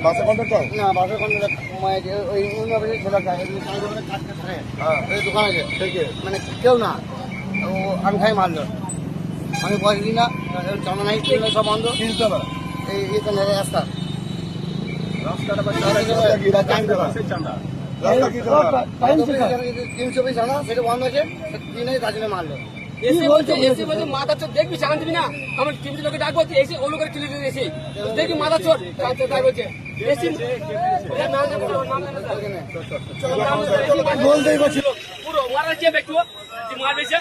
বাসের কন্ট্রাক্টর না বাসের কন্ট্রাক্টর ওই দোকান আছে মানে কেউ না ও আমি খাই মারলো আমি পয়সা দিই না চাঁদা নাই সব বন্ধ এই এখানে রাস্তা তিনশো পিস আনা সেটা বন্ধ আছে দিনে তার জন্য মারলো এসে বলছে মাথা চোর দেখবি চান দিবি না আমার টিভিতে লোকে ডাক বলছে এসে ও লোকের তুলে দিতে এসে দেখবি মাথা চোর তাই বলছে এসে পুরো মারার চেয়ে একটু মারবে সে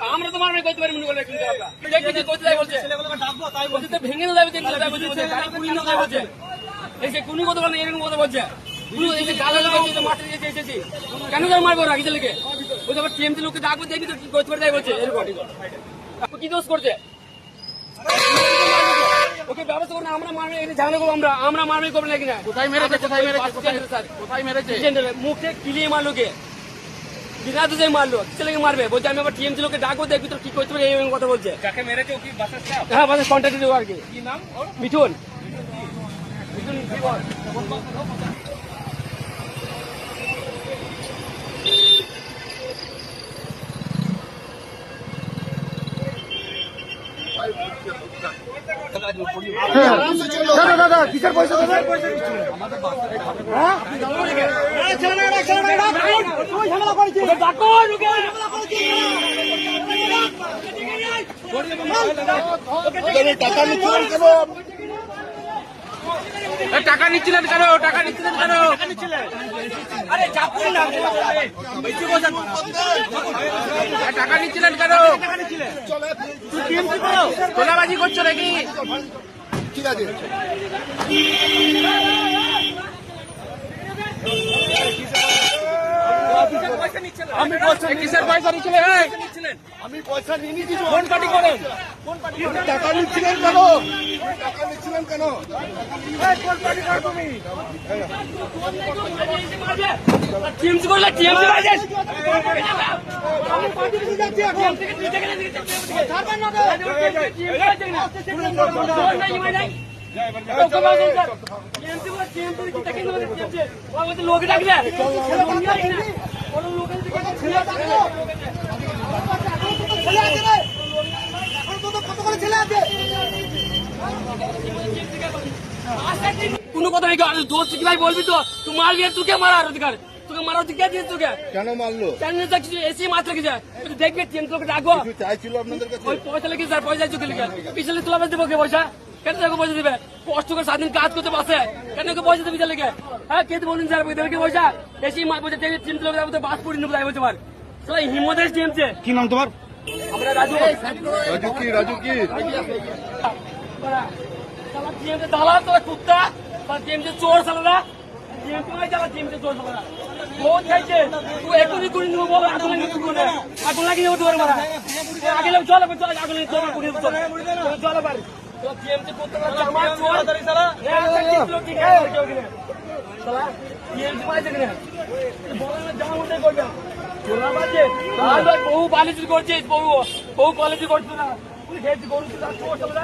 আমরা তো মারবে করতে পারি মনে করলে কিন্তু দেখবি যে করতে বলছে ভেঙে যাবে বলছে গাড়ি কুড়ি না বলছে এসে কুনি কথা বলে এরকম কথা বলছে কেন মারবো রাখি ছেলেকে বলছে আবার টিএমসি লোককে ডাকবো দেখবি তো কি করতে পারে তাই বলছে এরকম কি দোষ করছে ওকে ব্যবস্থা করুন আমরা মারবে ঝামেলা করবো আমরা মারবে করবো নাকি না কোথায় মেরেছে মুখে কিলিয়ে মারলো কে বিনা দুধে মারলো ছেলেকে মারবে বলছে আমি আবার টিএমসি লোককে ডাকবো দেখবি তো কি করতে পারে এই কথা বলছে যাকে মেরেছে ও কি বাসের স্টাফ? হ্যাঁ বাসের কন্ট্রাক্টর দেবো আর কি নাম মিঠুন দাদা কিসের পয়সা টাকা নিচ্ছিলেন কেন? আরে চাপুন না টাকা নিচ্ছিলেন কেন? তোলাবাজি করছো নাকি? ঠিক আছে আমি কিসের পয়সা নিচ্ছিলেন? আমি পয়সা নিয়ে নিয়েছি কোন পার্টি করেন? টাকা নিচ্ছিলেন কেন টিএমসি করলে টিএমসি বাজে লোক ডাকলে কোনো কথা নেই দোষ কি ভাই বলবি তো তুই মারবি তোকে মারার অধিকার তোকে মারার অধিকার দিয়েছে তোকে কেন মারলো কেন কিছু এসি মাত্র কি যায় দেখবি টিএম তোকে ডাকবো চাইছিল আপনাদের কাছে ওই পয়সা লেগে স্যার পয়সা চুকে লিখে পিছনে তোলা দেবো কে পয়সা কেন তোকে পয়সা দিবে কষ্ট করে সারাদিন কাজ করতে পারছে কেন ওকে পয়সা দেবে লেগে হ্যাঁ কে বলুন স্যার দেবে পয়সা এসি মাছ পয়সা টিএম তোলা বাস পড়ি নেবো তাই বলছে মার সবাই হিম্মতের টিএমছে কি নাম তোমার আমরা রাজু দালা তো কুত্তা টিএমছে চোর সালারা টিএমপি মাই চালা টিএমছে চোর সালারা বহুত খাইছে তুই এখনই করে নিব বল আগুন লাগিয়ে দেবো তোমার মারা আগে চল আগুন চল চল পারি টিএমছে করতে জামা চোর সালা ঠিক আছে সালা টিএমপি মাই দেখে বল না জামা উঠে করবে চোরা বাজে আর বহু বালিশ করছিস বহু কোয়ালিটি করছিস না তুই খেয়েছিস গরু চোর সালা